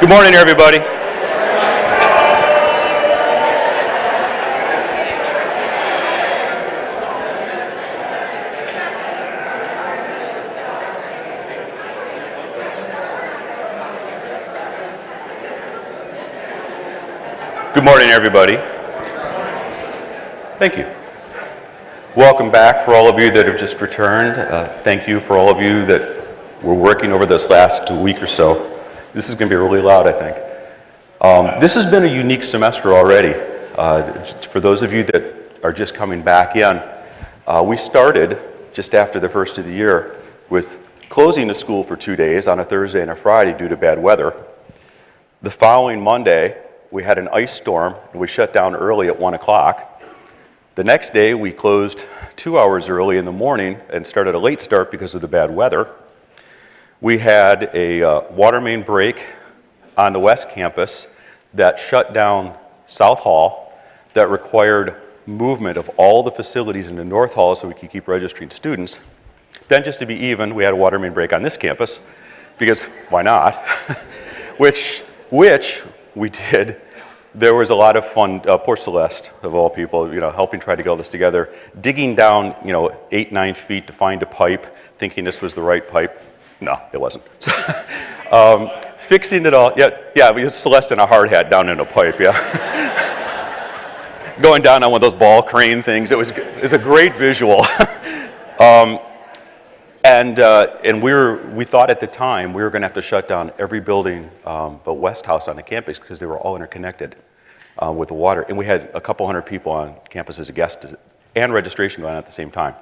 Good morning, everybody. Good morning, everybody. Thank you. Welcome back for all of you that have just returned. Thank you for all of you that were working over this last week or so. This is going to be really loud, I think. This has been a unique semester already. For those of you that are just coming back in, we started just after the first of the year with closing the school for 2 days on a Thursday and a Friday due to bad weather. The following Monday, we had an ice storm and we shut down early at 1 o'clock. The next day, we closed 2 hours early in the morning and started a late start because of the bad weather. We had a water main break on the West Campus that shut down South Hall that required movement of all the facilities in the North Hall so we could keep registering students. Then, just to be even, we had a water main break on this campus because why not? which we did. There was a lot of fun. Poor Celeste, of all people, helping try to get all this together, digging down, 8-9 feet to find a pipe, thinking this was the right pipe. No, it wasn't. Fixing it all. Yeah, because Celeste in a hard hat down in a pipe. Yeah, going down on one of those ball crane things. It was a great visual. And we thought at the time we were going to have to shut down every building but West House on the campus because they were all interconnected with the water. And we had a couple hundred people on campus as a guest and registration going on at the same time.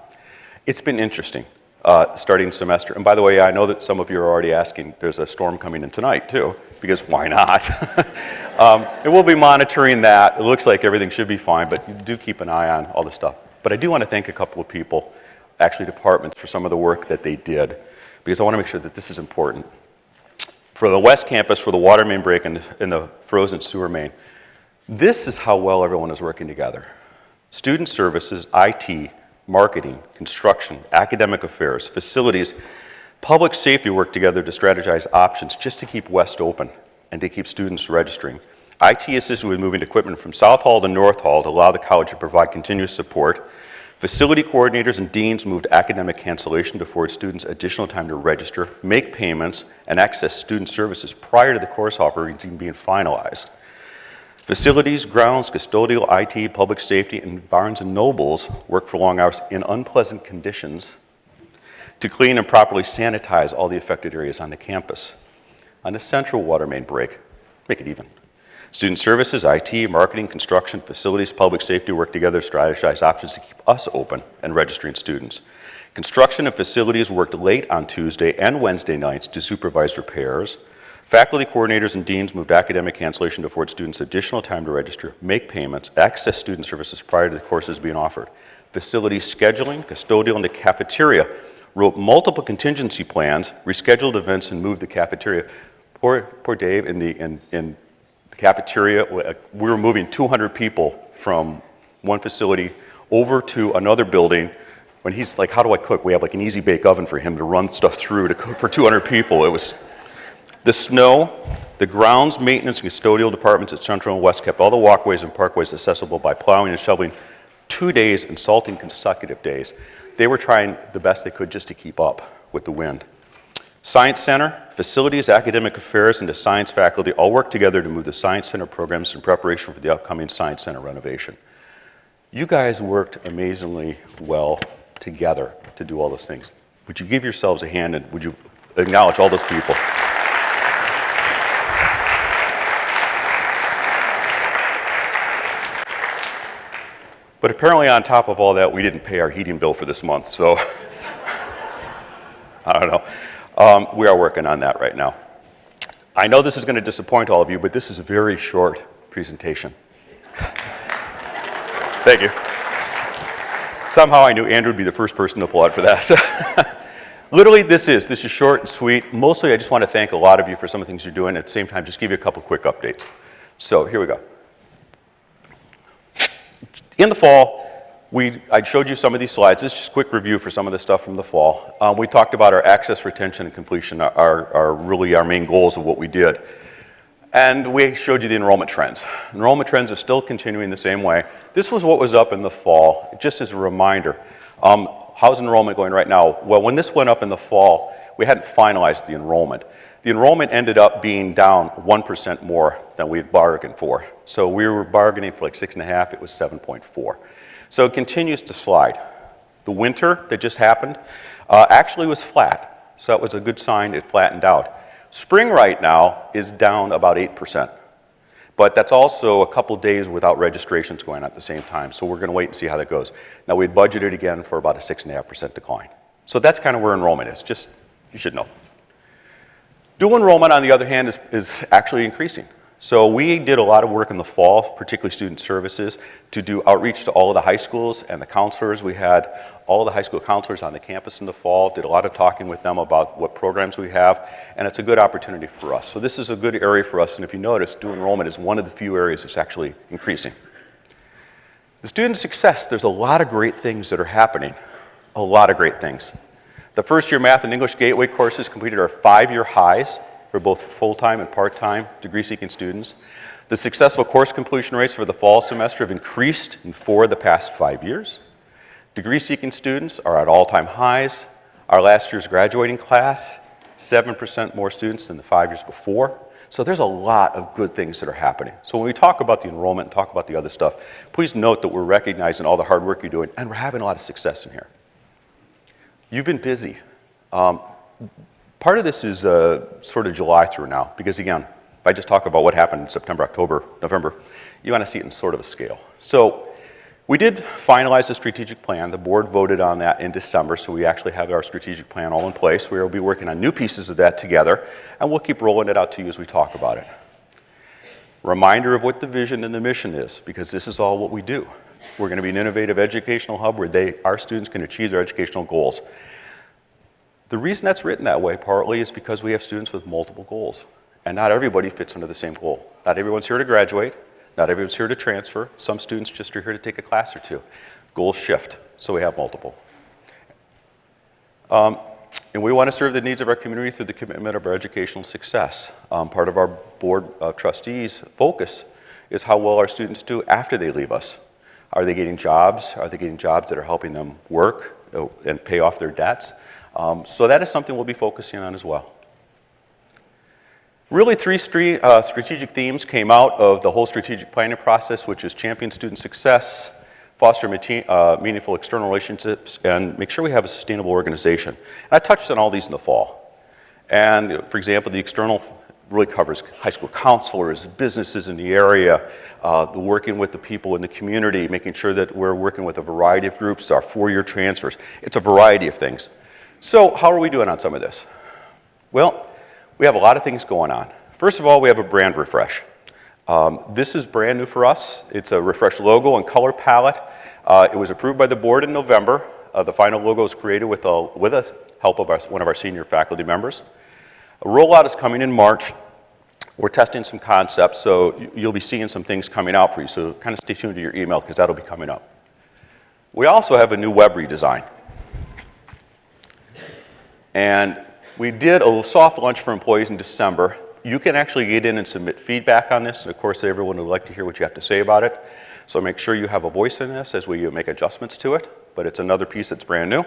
It's been interesting starting semester. And by the way, I know that some of you are already asking, there's a storm coming in tonight too, because why not? And we'll be monitoring that. It looks like everything should be fine, but do keep an eye on all the stuff. But I do want to thank a couple of people, actually departments, for some of the work that they did, because I want to make sure that this is important. For the West Campus, for the water main break and the frozen sewer main, this is how well everyone is working together. Student services, IT, marketing, construction, academic affairs, facilities, public safety work together to strategize options just to keep West open and to keep students registering. IT assisted with moving equipment from South Hall to North Hall to allow the college to provide continuous support. Facility coordinators and deans moved academic cancellation to afford students additional time to register, make payments, and access student services prior to the course offerings even being finalized. Facilities, grounds, custodial, IT, public safety, and Barnes & Nobles worked for long hours in unpleasant conditions to clean and properly sanitize all the affected areas on the campus. On the central water main break, make it even. Student services, IT, marketing, construction, facilities, public safety work together to strategize options to keep us open and registering students. Construction and facilities worked late on Tuesday and Wednesday nights to supervise repairs. Faculty coordinators and deans moved academic cancellation to afford students additional time to register, make payments, access student services prior to the courses being offered. Facilities scheduling, custodial, and the cafeteria wrote multiple contingency plans, rescheduled events, and moved the cafeteria. Poor Dave in the cafeteria. We were moving 200 people from one facility over to another building. When he's like, how do I cook? We have like an easy bake oven for him to run stuff through to cook for 200 people. It was the snow, the grounds maintenance and custodial departments at Central and West kept all the walkways and parkways accessible by plowing and shoveling 2 days and salting consecutive days. They were trying the best they could just to keep up with the wind. Science Center, facilities, academic affairs, and the science faculty all worked together to move the Science Center programs in preparation for the upcoming Science Center renovation. You guys worked amazingly well together to do all those things. Would you give yourselves a hand and would you acknowledge all those people? But apparently on top of all that, we didn't pay our heating bill for this month, so I don't know. We are working on that right now. I know this is going to disappoint all of you, but this is a very short presentation. Thank you. Somehow I knew Andrew would be the first person to applaud for that. Literally, this is short and sweet. Mostly, I just want to thank a lot of you for some of the things you're doing. At the same time, just give you a couple quick updates. So here we go. In the fall, I showed you some of these slides. This is just a quick review for some of the stuff from the fall. We talked about our access, retention, and completion are really our main goals of what we did. And we showed you the enrollment trends. Enrollment trends are still continuing the same way. This was what was up in the fall, just as a reminder. How's enrollment going right now? Well, when this went up in the fall, we hadn't finalized the enrollment. The enrollment ended up being down 1% more than we had bargained for. So we were bargaining for like 6.5, it was 7.4. So it continues to slide. The winter that just happened actually was flat. So that was a good sign, it flattened out. Spring right now is down about 8%. But that's also a couple days without registrations going on at the same time. So we're going to wait and see how that goes. Now we had budgeted again for about a 6.5% decline. So that's kind of where enrollment is, just you should know. Dual enrollment, on the other hand, is actually increasing. So we did a lot of work in the fall, particularly student services, to do outreach to all of the high schools and the counselors. We had all of the high school counselors on the campus in the fall, did a lot of talking with them about what programs we have, and it's a good opportunity for us. So this is a good area for us, and if you notice, dual enrollment is one of the few areas that's actually increasing. The student success, there's a lot of great things that are happening, a lot of great things. The first year Math and English Gateway courses completed our 5-year highs for both full-time and part-time degree-seeking students. The successful course completion rates for the fall semester have increased in 4 of the past 5 years. Degree-seeking students are at all-time highs. Our last year's graduating class, 7% more students than the 5 years before. So there's a lot of good things that are happening. So when we talk about the enrollment and talk about the other stuff, please note that we're recognizing all the hard work you're doing, and we're having a lot of success in here. You've been busy. Part of this is sort of July through now, because again, if I just talk about what happened in September, October, November, you want to see it in sort of a scale. So we did finalize the strategic plan. The board voted on that in December, so we actually have our strategic plan all in place. We will be working on new pieces of that together, and we'll keep rolling it out to you as we talk about it. Reminder of what the vision and the mission is, because this is all what we do. We're going to be an innovative educational hub where our students can achieve their educational goals. The reason that's written that way partly is because we have students with multiple goals, and not everybody fits under the same goal. Not everyone's here to graduate, not everyone's here to transfer. Some students just are here to take a class or two. Goals shift, so we have multiple. And we want to serve the needs of our community through the commitment of our educational success. Part of our board of trustees' focus is how well our students do after they leave us. Are they getting jobs? Are they getting jobs that are helping them work and pay off their debts? So that is something we'll be focusing on as well. Really, 3 strategic themes came out of the whole strategic planning process, which is champion student success, foster meaningful external relationships, and make sure we have a sustainable organization. And I touched on all these in the fall. And for example, the external really covers high school counselors, businesses in the area, the working with the people in the community, making sure that we're working with a variety of groups, our 4-year transfers. It's a variety of things. So how are we doing on some of this? Well, we have a lot of things going on. First of all, we have a brand refresh. This is brand new for us. It's a refreshed logo and color palette. It was approved by the board in November. The final logo is created with the help of one of our senior faculty members. A rollout is coming in March. We're testing some concepts, so you'll be seeing some things coming out for you. So kind of stay tuned to your email because that'll be coming up. We also have a new web redesign. And we did a soft launch for employees in December. You can actually get in and submit feedback on this. And of course, everyone would like to hear what you have to say about it. So make sure you have a voice in this as we make adjustments to it. But it's another piece that's brand new.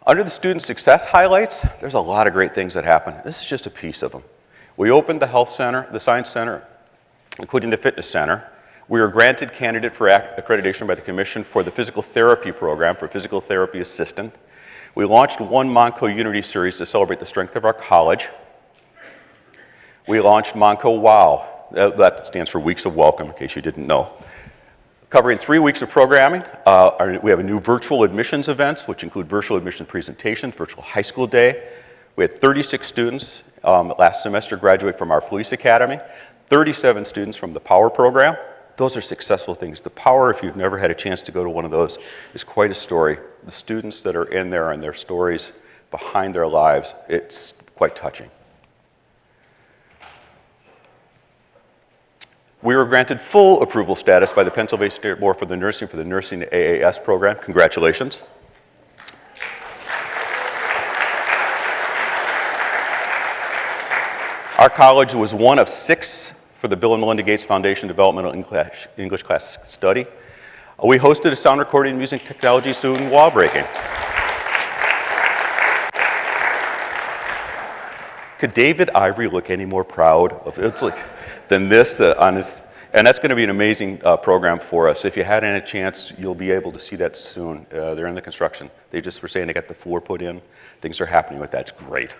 Under the student success highlights, there's a lot of great things that happen. This is just a piece of them. We opened the health center, the science center, including the fitness center. We were granted candidate for accreditation by the commission for the physical therapy program for physical therapy assistant. We launched one Monco Unity series to celebrate the strength of our college. We launched Monco WOW. That stands for Weeks of Welcome, in case you didn't know. Covering 3 weeks of programming. We have a new virtual admissions events, which include virtual admission presentations, virtual high school day. We had 36 students last semester graduate from our police academy, 37 students from the POWER program. Those are successful things. The POWER, if you've never had a chance to go to one of those, is quite a story. The students that are in there and their stories behind their lives, it's quite touching. We were granted full approval status by the Pennsylvania State Board for the Nursing AAS program. Congratulations. Our college was one of 6 for the Bill and Melinda Gates Foundation Developmental English Class Study. We hosted a sound recording music technology student wall breaking. Could David Ivory look any more proud of it than this? And that's going to be an amazing program for us. If you had any chance, you'll be able to see that soon. They're in the construction. They just were saying they got the floor put in. Things are happening with that. It's great.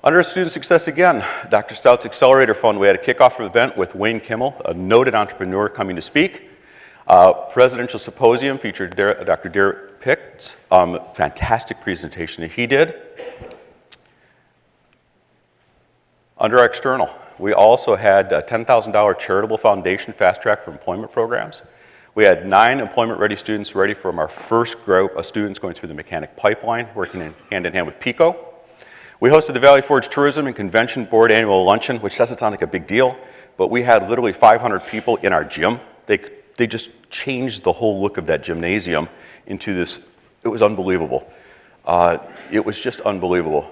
Under student success again, Dr. Stout's Accelerator Fund, we had a kickoff event with Wayne Kimmel, a noted entrepreneur coming to speak. Presidential Symposium featured Dr. Derek Pick's fantastic presentation that he did. Under our external, we also had a $10,000 charitable foundation fast track for employment programs. We had 9 employment-ready students ready from our first group of students going through the mechanic pipeline, working hand in hand with PICO. We hosted the Valley Forge Tourism and Convention Board annual luncheon, which doesn't sound like a big deal, but we had literally 500 people in our gym. They just changed the whole look of that gymnasium into this. It was unbelievable. It was just unbelievable.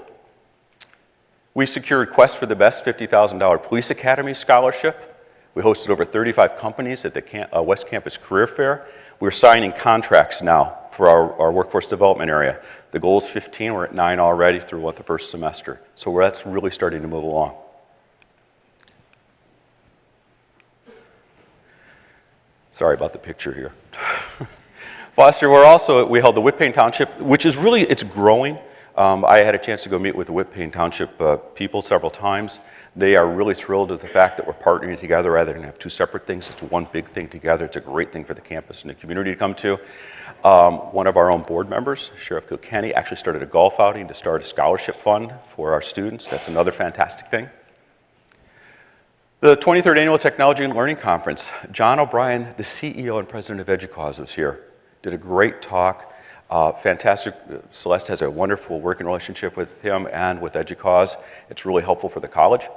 We secured Quest for the Best $50,000 Police Academy Scholarship. We hosted over 35 companies at the West Campus Career Fair. We're signing contracts now for our workforce development area. The goal is 15, we're at 9 already through the first semester. So that's really starting to move along. Sorry about the picture here. Foster, we held the Whitpain Township, which is really, it's growing. I had a chance to go meet with the Whitpain Township people several times. They are really thrilled with the fact that we're partnering together rather than have 2 separate things. It's one big thing together. It's a great thing for the campus and the community to come to. One of our own board members, Sheriff Kilkenny, actually started a golf outing to start a scholarship fund for our students. That's another fantastic thing. The 23rd Annual Technology and Learning Conference. John O'Brien, the CEO and president of EDUCAUSE, was here. Did a great talk. Fantastic. Celeste has a wonderful working relationship with him and with EDUCAUSE. It's really helpful for the college.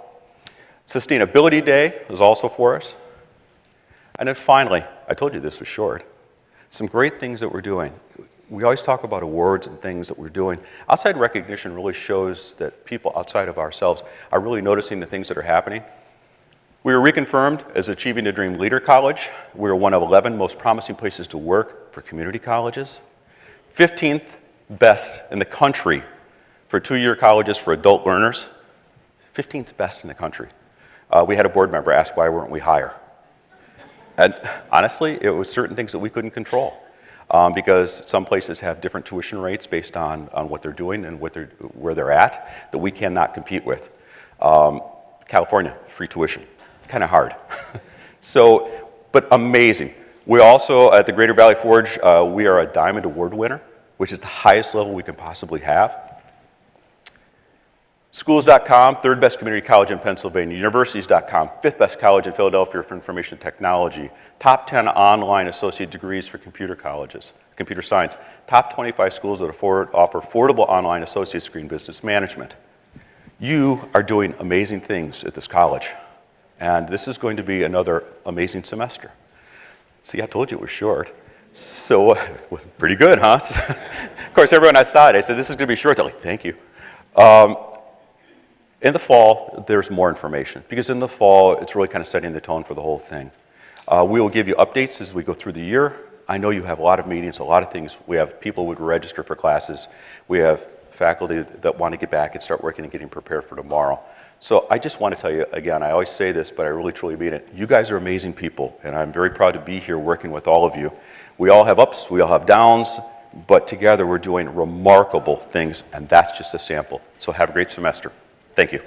Sustainability Day was also for us. And then finally, I told you this was short, some great things that we're doing. We always talk about awards and things that we're doing. Outside recognition really shows that people outside of ourselves are really noticing the things that are happening. We were reconfirmed as Achieving the Dream Leader College. We were one of 11 most promising places to work for community colleges. 15th best in the country for 2-year colleges for adult learners. 15th best in the country. We had a board member ask why weren't we higher. And honestly, it was certain things that we couldn't control because some places have different tuition rates based on what they're doing and where they're at that we cannot compete with. California, free tuition, kind of hard. So, but amazing. We also, at the Greater Valley Forge, we are a Diamond Award winner, which is the highest level we can possibly have. Schools.com, 3rd best community college in Pennsylvania. Universities.com, 5th best college in Philadelphia for information technology. Top 10 online associate degrees for computer colleges, computer science. Top 25 schools that offer affordable online associate degree in business management. You are doing amazing things at this college. And this is going to be another amazing semester. See, I told you it was short. So it was pretty good, huh? Of course, everyone outside, I said, this is going to be short. They're like, thank you. In the fall, there's more information. Because in the fall, it's really kind of setting the tone for the whole thing. We will give you updates as we go through the year. I know you have a lot of meetings, a lot of things. We have people who would register for classes. We have faculty that want to get back and start working and getting prepared for tomorrow. So I just want to tell you, again, I always say this, but I really truly mean it. You guys are amazing people, and I'm very proud to be here working with all of you. We all have ups, we all have downs, but together we're doing remarkable things, and that's just a sample. So have a great semester. Thank you.